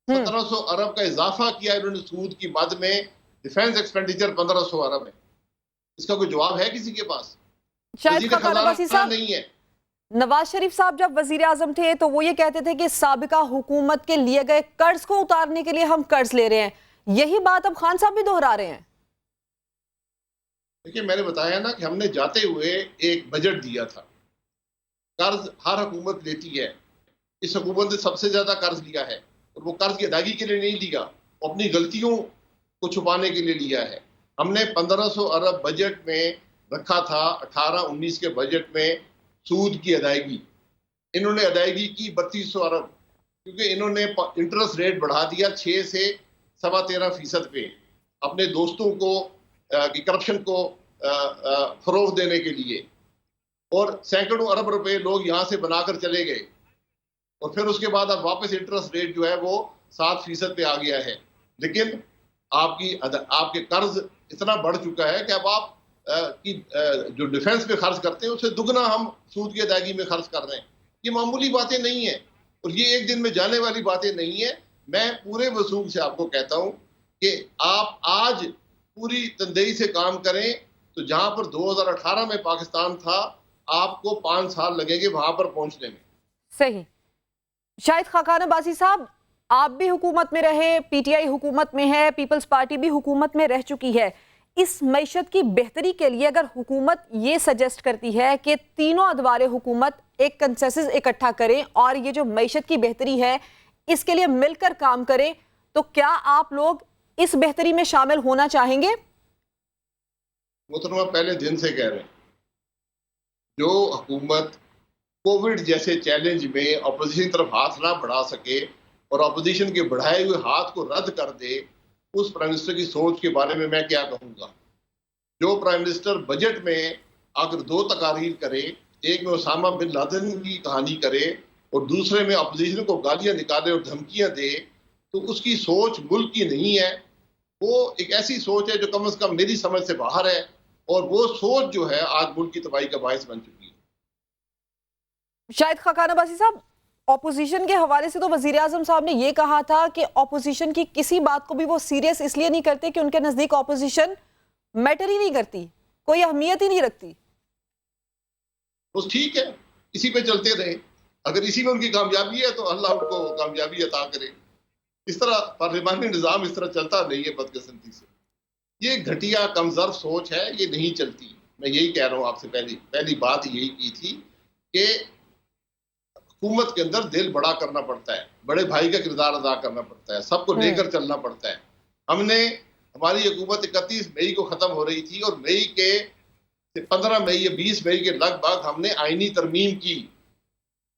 1700 अरब का इजाफा किया इन्होंने सूद की मद में। डिफेंस एक्सपेंडिचर 1500 अरब है। इसका कोई जवाब है किसी के पास? शायद खाकान अब्बासी साहब, नहीं है। नवाज शरीफ साहब जब वजीर आजम थे तो वो ये कहते थे कि साबिका हुकूमत के लिए गए कर्ज को उतारने के लिए हम कर्ज ले रहे हैं, यही बात अब खान साहब भी दोहरा रहे हैं। देखिए, मैंने बताया ना कि हमने जाते हुए एक बजट दिया था। कर्ज हर हुकूमत लेती है, इस हुकूमत ने सबसे ज्यादा कर्ज लिया है, और वो कर्ज की अदायगी के लिए नहीं लिया, वो अपनी गलतियों को छुपाने के लिए लिया है। हमने 1500 अरब बजट में रखा था, 18-19 के बजट में सूद की अदायगी। इन्होंने अदायगी की 3200 अरब, क्योंकि इन्होंने इंटरेस्ट रेट बढ़ा दिया 6 से 13.25% पे, अपने दोस्तों को की करप्शन को फरोग देने के लिए। और सैकड़ों अरब रुपए लोग यहाँ से बनाकर चले गए, और फिर उसके बाद अब वापस इंटरेस्ट रेट जो है वो 7% पे आ गया है। लेकिन आपके कर्ज इतना बढ़ चुका है कि अब आप जो डिफेंस पे खर्च करते हैं उससे दुगना हम सूद की अदायगी में खर्च कर रहे हैं। ये मामूली बातें नहीं है, और ये एक दिन में जाने वाली बातें नहीं है। मैं पूरे वसूल से आपको कहता हूं कि आप आज पूरी तनदेही से काम करें, तो जहां पर 2018 में पाकिस्तान था, आपको 5 साल लगेंगे वहां पर पहुंचने में। सही। शाहिद खाकान अब्बासी साहब, आप भी हुकूमत में रहे, पीटीआई हुकूमत में है, पीपल्स पार्टी भी हुकूमत में रह चुकी है। इस मईशत की बेहतरी के लिए अगर हुकूमत ये सजेस्ट करती है कि तीनों अदवारे हुकूमत एक कंसेंसस इकट्ठा करें और ये जो मईशत की बेहतरी है इसके लिए मिलकर काम करें, तो क्या आप लोग इस बेहतरी में शामिल होना चाहेंगे? मोहतरमा, पहले दिन से कह रहे हैं, जो हुकूमत कोविड जैसे चैलेंज में अपोजिशन तरफ हाथ ना बढ़ा सके और अपोजिशन के बढ़ाए हुए हाथ को रद्द कर दे, उस प्राइम मिनिस्टर की सोच के बारे में मैं क्या कहूँगा। जो प्राइम मिनिस्टर बजट में अगर 2 तकारीर करे, एक में उसामा बिन लादेन की कहानी करे और दूसरे में अपोजिशन को गालियां निकाले और धमकियां दे, तो उसकी सोच मुल्क की नहीं है। वो एक ऐसी सोच है जो कम से कम मेरी समझ से बाहर है, और वो सोच जो है आज मुल्क की तबाही का बायस बन चुकी है। शाहिद खाकान अब्बासी साहब, ऑपोजिशन के हवाले से तो वजीर आजम साहब ने यह कहा था कि ऑपोजिशन की किसी बात को भी वो सीरियस इसलिए नहीं करते कि उनके नजदीक ऑपोजिशन मैटर ही नहीं करती, कोई अहमियत ही नहीं रखती। तो ठीक है, इसी पे चलते रहे। अगर इसी में उनकी कामयाबी है तो अल्लाह उनको कामयाबी अता करे। इस तरह पार्लिमानी निज़ाम इस तरह चलता नहीं है बदकिस्मती से। ये घटिया कमजोर सोच है, ये नहीं चलती। मैं यही कह रहा हूँ आपसे, पहली बात यही की थी कि हुकूमत के अंदर दिल बड़ा करना पड़ता है, बड़े भाई का किरदार अदा करना पड़ता है, सबको लेकर चलना पड़ता है। हमारी हुकूमत 31 मई को खत्म हो रही थी, और मई के 15 मई या 20 मई के लगभग हमने आईनी तरमीम की।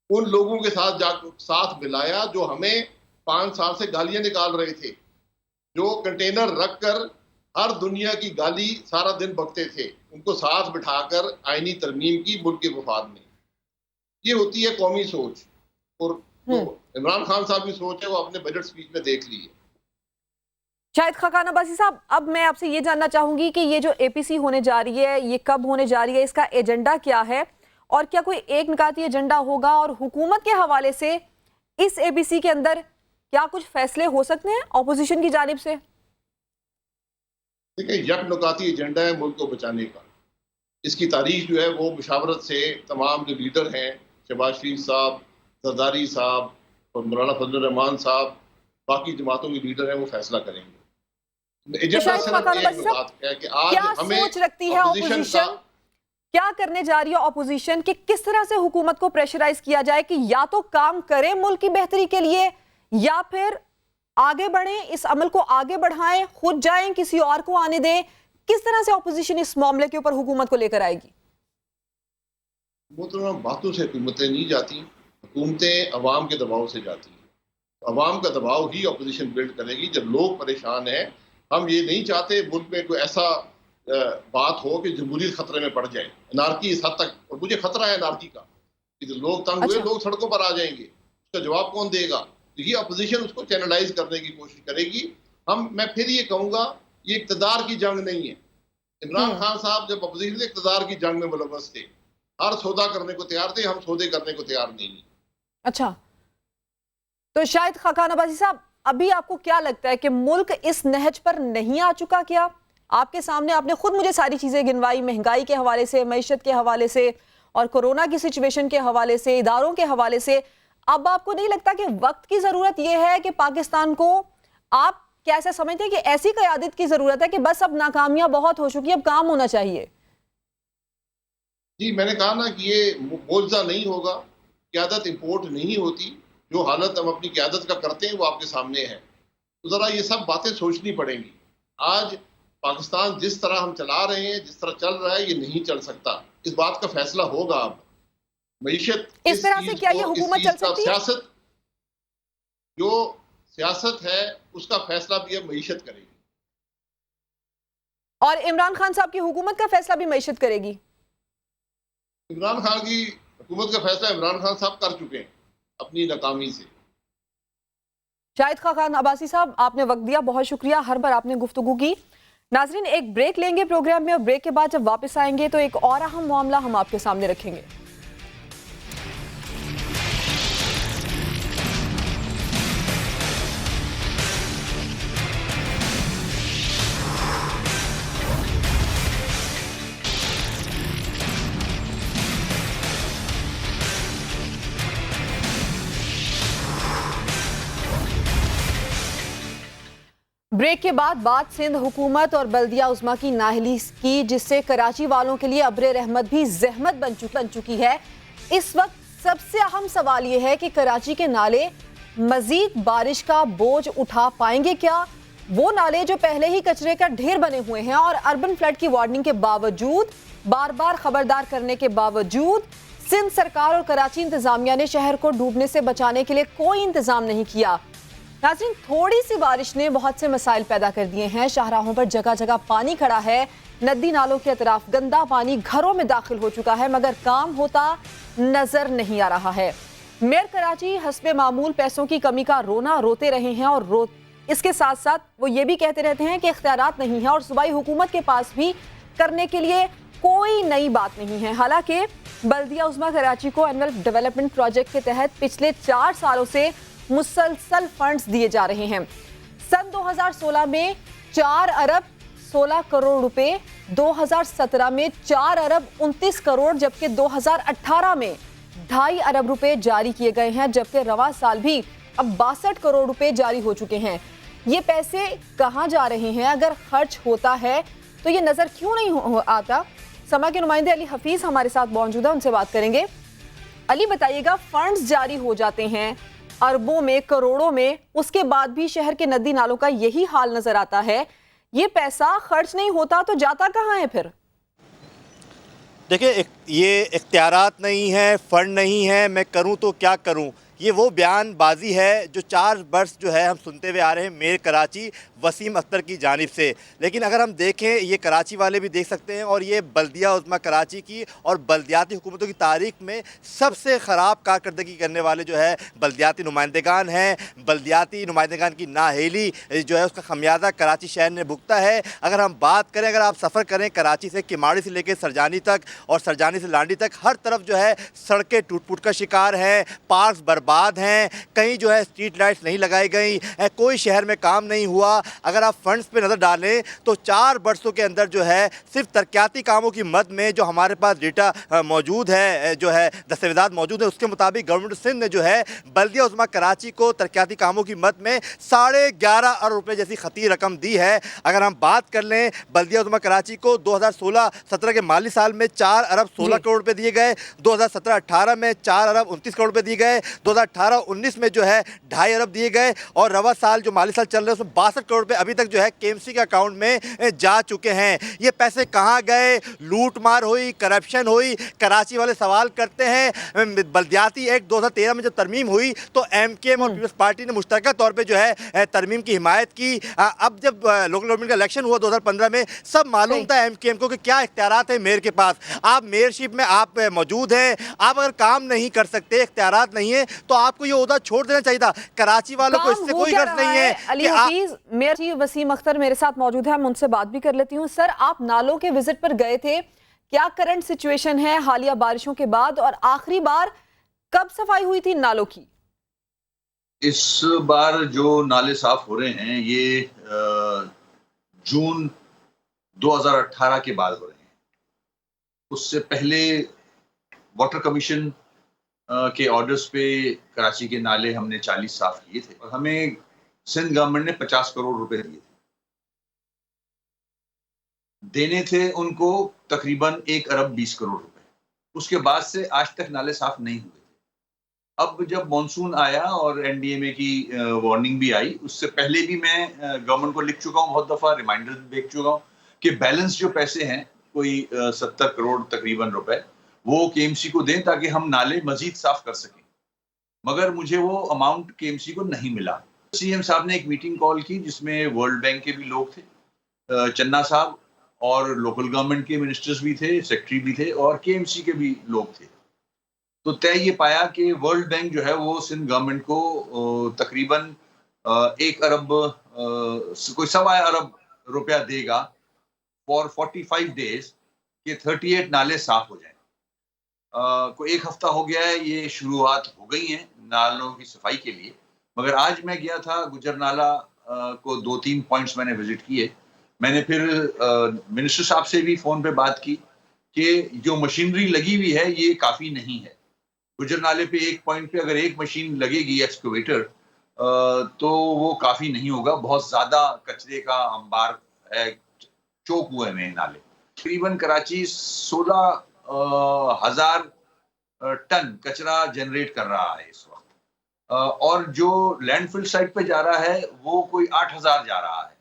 उन लोगों के साथ मिलाया जो हमें 5 साल से गालियां निकाल रहे थे। जो कंटेनर रखकर हर दुनिया की गाली सारा दिन बकते थे, उनको साथ बिठाकर आईनी तरमीम की मुल्क के मफाद में। ये होती है कौमी सोच। और जो इमरान खान साहब की सोच है वो अपने बजट स्पीच में देख ली है। शाहिद खाकान अब्बासी साहब, अब मैं आपसे ये जानना चाहूंगी कि ये जो एपीसी होने जा रही है, ये कब होने जा रही है, इसका एजेंडा क्या है और क्या कोई एक निकाती एजेंडा होगा, और हुकूमत के हवाले से इस एपीसी के अंदर क्या कुछ फैसले हो सकते हैं ऑपोजिशन की जानिब से? देखिए, यकनुकाती एजेंडा है मुल्क को बचाने का। इसकी तारीख जो है वो मुशावरत से तमाम जो लीडर हैं, शहबाज शरीफ साहब, जरदारी साहब और मौलाना फजलुर रहमान साहब, बाकी जमातों के लीडर हैं, वो फैसला करेंगे। एजेंडा सिर्फ एक बात है कि आज क्या हमें सोच रखती है ऑपोजिशन, क्या करने जा रही है ऑपोजिशन, कि किस तरह से हुकूमत को प्रेशराइज किया जाए कि या तो काम करें मुल्क की बेहतरी के लिए, या फिर आगे बढ़ें, इस अमल को आगे बढ़ाएं, खुद जाएं, किसी और को आने दें? किस तरह से ऑपोजिशन इस मामले के ऊपर हुकूमत को लेकर आएगी? वो तो बातों से हुकूमतें नहीं जाती, हुकूमतें अवाम के दबाव से जाती हैं। अवाम का दबाव ही अपोजिशन बिल्ड करेगी। जब लोग परेशान हैं, हम ये नहीं चाहते मुल्क में कोई ऐसा बात हो कि जमहूरियत खतरे में पड़ जाए, अनारकी इस हद तक। और मुझे खतरा है अनारकी का कि जो लोग तंग हुए, लोग सड़कों पर आ जाएंगे, उसका जवाब कौन देगा? तो ये अपोजिशन उसको चैनलाइज करने की कोशिश करेगी। मैं फिर ये कहूँगा, ये इक़्तिदार की जंग नहीं है। इमरान खान साहब जब अपोजिशन से इक़्तिदार की जंग में मुलव्वस थे, हर सौदा करने को तैयार थे, हम सौदे करने को तैयार नहीं। अच्छा, तो शाहिद खाकान अब्बासी साहब, अभी आपको क्या लगता है कि मुल्क इस नहज पर नहीं आ चुका क्या? आपके सामने आपने खुद मुझे सारी चीजें गिनवाई, महंगाई के हवाले से, मईशत के हवाले से और कोरोना की सिचुएशन के हवाले से, इदारों के हवाले से। अब आपको नहीं लगता कि वक्त की जरूरत यह है कि पाकिस्तान को, आप क्या ऐसा समझते हैं कि ऐसी क़यादत की जरूरत है कि बस अब नाकामियां बहुत हो चुकी है, अब काम होना चाहिए? जी, मैंने कहा ना कि ये मुआवजा नहीं होगा, क़यादत इंपोर्ट नहीं होती। जो हालत हम अपनी क़यादत का करते हैं वो आपके सामने है। तो ज़रा ये सब बातें सोचनी पड़ेंगी। आज पाकिस्तान जिस तरह हम चला रहे हैं, जिस तरह चल रहा है, ये नहीं चल सकता। इस बात का फैसला होगा अब। मईशत इस तरह से क्या ये हुकूमत चल सकती है? जो सियासत है उसका फैसला भी अब मईशत करेगी। और इमरान खान साहब की हुकूमत का फैसला भी मईशत करेगी? इमरान खान की हुकूमत का फैसला इमरान खान साहब कर चुके हैं अपनी नाकामी से। शाहिद खाकान अब्बासी साहब, आपने वक्त दिया, बहुत शुक्रिया, हर बार आपने गुफ्तगू की। नाजरीन, एक ब्रेक लेंगे प्रोग्राम में, और ब्रेक के बाद जब वापस आएंगे तो एक और अहम मामला हम आपके सामने रखेंगे। ब्रेक के बाद बात सिंध हुकूमत और बल्दिया उज़्मा की नाअहली की, जिससे कराची वालों के लिए अब्रे रहमत भी जहमत बन चुकी है। इस वक्त सबसे अहम सवाल यह है कि कराची के नाले मजीद बारिश का बोझ उठा पाएंगे क्या? वो नाले जो पहले ही कचरे का ढेर बने हुए हैं, और अर्बन फ्लड की वार्निंग के बावजूद, बार बार खबरदार करने के बावजूद, सिंध सरकार और कराची इंतजामिया ने शहर को डूबने से बचाने के लिए कोई इंतजाम नहीं किया। नाज़रीन, थोड़ी सी बारिश ने बहुत से मसाइल पैदा कर दिए हैं। शाहराहों पर जगह जगह पानी खड़ा है, नदी नालों के अतराफ गंदा पानी घरों में दाखिल हो चुका है, मगर काम होता नजर नहीं आ रहा है। मेयर कराची हस्बे मामूल पैसों की कमी का रोना रोते रहे हैं, और इसके साथ साथ वो ये भी कहते रहते हैं कि इख्तियारात नहीं है, और सूबाई हुकूमत के पास भी करने के लिए कोई नई बात नहीं है। हालांकि बल्दिया उज़्मा कराची को एनुअल डेवलपमेंट प्रोजेक्ट के तहत पिछले 4 सालों से मुसलसल फंड्स दिए जा रहे हैं। सन 2016 में 4 अरब 16 करोड़ रुपए, 2017 में 4 अरब 29 करोड़, जबकि 2018 में 2.5 अरब रुपए जारी किए गए हैं, जबकि रवा साल भी अब 62 करोड़ रुपए जारी हो चुके हैं। ये पैसे कहां जा रहे हैं? अगर खर्च होता है तो ये नजर क्यों नहीं आता? समा के नुमाइंदे अली हफीज हमारे साथ मौजूद है, उनसे बात करेंगे। अली, बताइएगा, फंड्स जारी हो जाते हैं अरबों में, करोड़ों में, उसके बाद भी शहर के नदी नालों का यही हाल नजर आता है। ये पैसा खर्च नहीं होता तो जाता कहाँ है फिर? देखिए, ये इख्तियारात नहीं है, फंड नहीं है, मैं करूं तो क्या करूं, ये वो बयानबाजी है जो 4 बरस जो है हम सुनते हुए आ रहे हैं। मेयर कराची वसीम अख्तर की जानिब से। लेकिन अगर हम देखें, ये कराची वाले भी देख सकते हैं, और ये बल्दिया उज़्मा कराची की और बल्दियाती हुकूमतों की तारीख में सबसे ख़राब कारकर्दगी करने वाले जो है बल्दियाती नुमाइंदगान हैं। बल्दियाती नुमाइंदगान की नाअहली जो है उसका खमियाजा कराची शहर ने भुगता है। अगर हम बात करें, अगर आप सफ़र करें कराची से किमाड़ी से लेकर सरजानी तक और सरजानी से लांडी तक, हर तरफ जो है सड़कें टूट-फूट का शिकार हैं, पार्क्स बर्बाद हैं, कहीं जो है स्ट्रीट लाइट्स नहीं लगाई गई, कोई शहर में काम नहीं हुआ। अगर आप फंड्स पे नज़र डालें तो 4 बरसों के अंदर जो है सिर्फ तरक्याती कामों की मद में, जो हमारे पास डेटा मौजूद है, जो है दस्तावेज़ात मौजूद है, उसके मुताबिक गवर्नमेंट सिंध ने जो है बल्दिया उज़्मा कराची को तरक्याती कामों की मद में 11.5 अरब रुपए जैसी खती रकम दी है। अगर हम बात कर लें, बल्दिया उज़्मा कराची को 2016-17 के माली साल में 4 अरब 16 करोड़ रुपए दिए गए, 2017-18 में 4 अरब 29 करोड़ रुपए दिए गए, 2018-19 में जो है 2.5 अरब दिए गए, और रवा साल जो माली साल चल रहा है उसमें 62 करोड़ रुपए अभी तक जो है केएमसी के अकाउंट में जा चुके हैं। ये पैसे कहाँ गए? लूट मार हुई, करप्शन हुई। कराची वाले सवाल करते हैं, बल्दियाती एक्ट 2013 में जब तरमीम हुई तो एमकेएम और पीपल्स पार्टी ने मुश्तरका तौर पे जो है तरमीम की हिमायत की। अब जब लोकल गवर्नमेंट का इलेक्शन हुआ 2015 में, सब मालूम था एमकेएम को कि क्या इख्तियारात है मेयर के पास। आप मेयरशिप में आप मौजूद हैं, आप अगर काम नहीं कर सकते, इख्तियारात नहीं है, तो आपको ये ओहदा छोड़ देना चाहिए था। कराची वालों को इससे कोई गर्ज नहीं है। अली हफीज, मेयर चीफ वसीम अख्तर मेरे साथ मौजूद है, मैं उनसे बात भी कर लेती हूँ। सर, आप नालों के विजिट पर गए थे, क्या करंट सिचुएशन है हालिया बारिशों के बाद, और आखिरी बार कब सफाई हुई थी नालों की? इस बार जो नाले साफ हो रहे हैं ये जून 2018 के बाद हो रहे हैं। उससे पहले वाटर कमीशन के ऑर्डर्स पे कराची के नाले हमने 40 साफ किए थे, और हमें सिंध गवर्नमेंट ने 50 करोड़ रुपए दिए थे। देने थे उनको तकरीबन 1 अरब 20 करोड़ रुपए। उसके बाद से आज तक नाले साफ नहीं हुए थे। अब जब मॉनसून आया और एनडीएमए की वार्निंग भी आई, उससे पहले भी मैं गवर्नमेंट को लिख चुका हूँ, बहुत दफ़ा रिमाइंडर भेज चुका हूँ कि बैलेंस जो पैसे हैं, कोई 70 करोड़ तकरीबन रुपए, वो केएमसी को दें ताकि हम नाले मजीद साफ कर सकें। मगर मुझे वो अमाउंट केएमसी को नहीं मिला। सीएम साहब ने एक मीटिंग कॉल की जिसमें वर्ल्ड बैंक के भी लोग थे, चन्ना साहब, और लोकल गवर्नमेंट के मिनिस्टर्स भी थे, सेक्रेटरी भी थे, और केएमसी के भी लोग थे। तो तय ये पाया कि वर्ल्ड बैंक जो है वो सिंध गवर्नमेंट को तकरीबन 1 अरब कोई 1.25 अरब रुपया देगा फॉर 45 डेज के 38 नाले साफ हो जाएं। कोई 1 हफ्ता हो गया है, ये शुरुआत हो गई है नालों की सफाई के लिए। मगर आज मैं गया था गुजर नाला को 2-3 पॉइंट्स मैंने विजिट किए। मैंने फिर मिनिस्टर साहब से भी फोन पे बात की कि जो मशीनरी लगी हुई है ये काफी नहीं है। गुजर नाले पे एक पॉइंट पे अगर एक मशीन लगेगी एक्सकवेटर तो वो काफी नहीं होगा, बहुत ज्यादा कचरे का अंबार है, चौक हुए हैं नाले। तकरीबन कराची 16,000 टन कचरा जनरेट कर रहा है इस वक्त, और जो लैंडफिल साइट पे जा रहा है वो कोई 8,000 जा रहा है।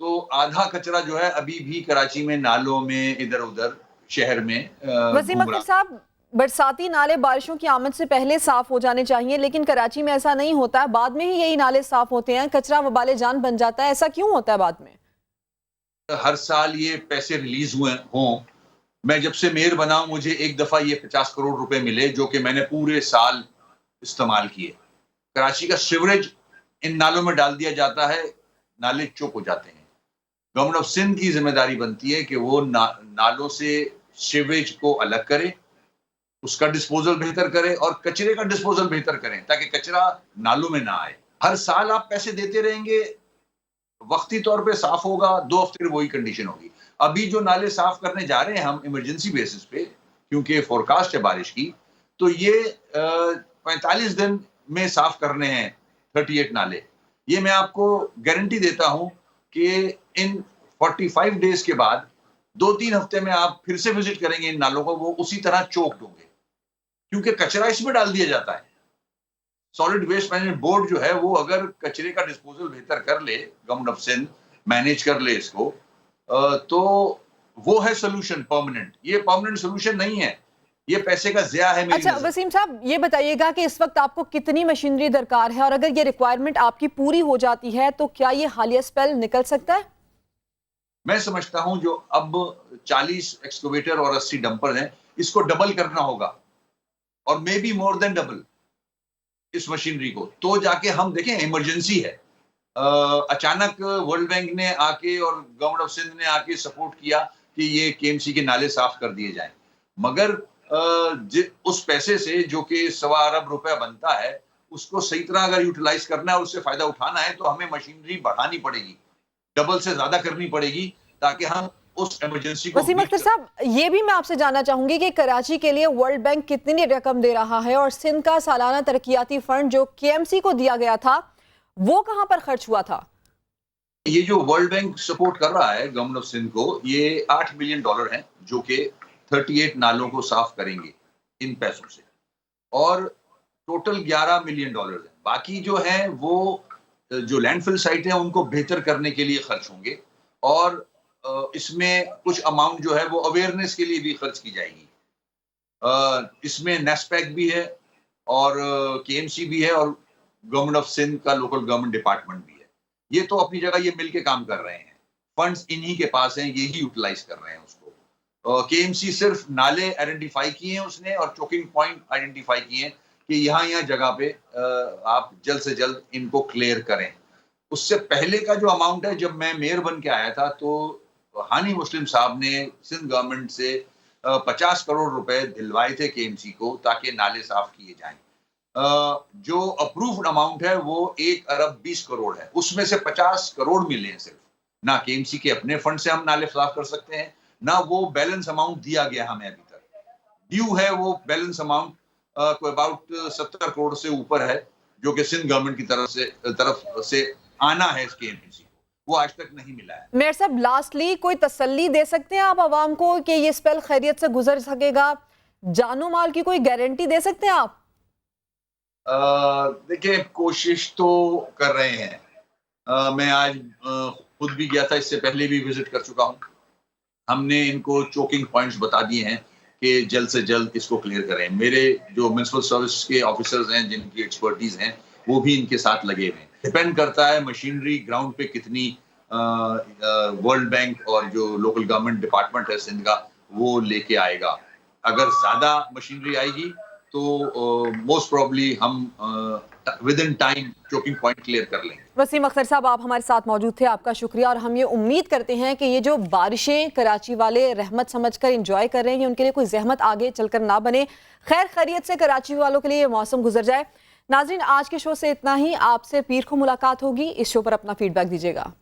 तो आधा कचरा जो है अभी भी कराची में नालों में इधर उधर शहर में वसीम अख्तर साहब, बरसाती नाले बारिशों की आमद से पहले साफ हो जाने चाहिए, लेकिन कराची में ऐसा नहीं होता है, बाद में ही यही नाले साफ होते हैं, कचरा वबाले जान बन जाता है। ऐसा क्यों होता है बाद में? हर साल ये पैसे रिलीज हुए हों, मैं जब से मेयर बना हूं मुझे एक दफा ये 50 करोड़ रुपए मिले जो कि मैंने पूरे साल इस्तेमाल किए। कराची का सीवरेज इन नालों में डाल दिया जाता है, नाले चौक हो जाते हैं। गवर्नमेंट ऑफ सिंध की जिम्मेदारी बनती है कि वो नालों से सीवरेज को अलग करे, उसका डिस्पोजल बेहतर करें और कचरे का डिस्पोजल बेहतर करें ताकि कचरा नालों में ना आए। हर साल आप पैसे देते रहेंगे, वक्ती तौर पे साफ होगा, 2 हफ्ते में वही कंडीशन होगी। अभी जो नाले साफ करने जा रहे हैं हम इमरजेंसी बेसिस पे, क्योंकि फोरकास्ट है बारिश की, तो ये 45 दिन में साफ करने हैं 38 नाले। ये मैं आपको गारंटी देता हूं कि इन 45 डेज के बाद 2-3 हफ्ते में आप फिर से विजिट करेंगे इन नालों को, वो उसी तरह चौक होंगे, क्योंकि कचरा इसमें डाल दिया जाता है। सॉलिड वेस्ट मैनेजमेंट बोर्ड जो है वो अगर कचरे का डिस्पोजल बेहतर कर ले, गवर्नमेंट ऑफ सिंध मैनेज कर ले इसको, तो वो है सोल्यूशन परमानेंट। ये परमानेंट सोल्यूशन नहीं है ये पैसे का ज़िया है मेरी अच्छा नज़र। वसीम साहब, ये बताइएगा कि इस वक्त आपको कितनी मशीनरी दरकार है, और अगर ये रिक्वायरमेंट आपकी पूरी हो जाती है तो क्या ये हालिया स्पेल निकल सकता है? मैं समझता हूं जो अब 40 एक्सकवेटर और 80 डंपर हैं, इसको डबल करना होगा, और may be more than double इस मशीनरी को, तो जाके हम देखें। इमरजेंसी है। अचानक वर्ल्ड बैंक ने आके और गवर्नमेंट ऑफ सिंध ने आके सपोर्ट किया कि ये केएमसी के नाले साफ कर दिए जाएं, मगर उस पैसे से जो कि 1.25 अरब रुपया बनता है, उसको सही तरह अगर यूटिलाइज करना है और उससे फायदा उठाना है तो हमें मशीनरी बढ़ानी पड़ेगी, डबल से ज्यादा करनी पड़ेगी, ताकि हम उस इमरजेंसी को। वसीम अख्तर साहब, ये भी मैं आपसे जानना चाहूंगी कि कराची के लिए वर्ल्ड बैंक कितनी रकम दे रहा है, और सिंध का सालाना तरक्याती फंड जो केएमसी को दिया गया था वो कहां पर खर्च हुआ था? ये जो वर्ल्ड बैंक सपोर्ट कर रहा है गवर्नमेंट ऑफ सिंध को, ये $8 मिलियन हैं, जो कि 38 नालों को साफ करेंगे इन पैसों से, और टोटल $11 मिलियन है। बाकी जो है वो जो लैंडफिल साइट है उनको बेहतर करने के लिए खर्च होंगे, और इसमें कुछ अमाउंट जो है वो अवेयरनेस के लिए भी खर्च की जाएगी। इसमें नेस्पैक भी है, और केएमसी भी है, और गवर्नमेंट ऑफ सिंध का लोकल गवर्नमेंट डिपार्टमेंट भी है। ये तो अपनी जगह ये मिलके काम कर रहे हैं, फंड्स इन्हीं के पास हैं, ये ही यूटिलाइज कर रहे हैं उसको। केएमसी सिर्फ नाले आइडेंटिफाई किए हैं उसने, और चोकिंग पॉइंट आइडेंटिफाई किए हैं कि यहाँ जगह पे आप जल्द से जल्द इनको क्लियर करें। उससे पहले का जो अमाउंट है, जब मैं मेयर बन के आया था तो हानी मुस्लिम साहब ने सिंध गवर्नमेंट से 50 करोड़ रुपए दिलवाए थे केएमसी को, ताकि नाले साफ किए जाएं। जो अप्रूव्ड अमाउंट है वो 1 अरब 20 करोड़ है, उसमें से 50 करोड़ मिले हैं सिर्फ। ना केएमसी के अपने फंड से हम नाले साफ कर सकते हैं, ना वो बैलेंस अमाउंट दिया गया हमें अभी तक। ड्यू है वो बैलेंस अमाउंट कोई अबाउट 70 करोड़ से ऊपर है, जो कि सिंध गवर्नमेंट की तरफ से आना है केएमसी को, वो आज तक नहीं मिला है। मेयर साहब, लास्टली कोई तसल्ली दे सकते हैं आप आवाम को कि ये स्पेल खैरियत से गुजर सकेगा? जानो माल की कोई गारंटी दे सकते हैं आप? देखिए, कोशिश तो कर रहे हैं। मैं आज खुद भी गया था, इससे पहले भी विजिट कर चुका हूँ। हमने इनको चोकिंग पॉइंट्स बता दिए हैं कि जल्द से जल्द इसको क्लियर करें। मेरे जो म्युनिसिपल सर्विस के ऑफिसर्स हैं, जिनकी एक्सपर्टीज हैं, वो भी इनके साथ लगे हुए हैं। डिपेंड करता है मशीनरी ग्राउंड पे कितनी वर्ल्ड बैंक और जो लोकल गवर्नमेंट डिपार्टमेंट है सिंध का, वो लेके आएगा। अगर ज्यादा मशीनरी आएगी तो मोस्ट प्रोबेबली हम with in time choking point clear कर लेंगे। वसीम अख्तर साहब, आप हमारे साथ मौजूद थे, आपका शुक्रिया। और हम ये उम्मीद करते हैं कि ये जो बारिशें कराची वाले रहमत समझकर एंजॉय कर रहे हैं, उनके लिए कोई जहमत आगे चलकर ना बने। खैर खैरियत से कराची वालों के लिए ये मौसम गुजर जाए। नाजरीन, आज के शो से इतना ही। आपसे पीर को मुलाकात होगी। इस शो पर अपना फीडबैक दीजिएगा।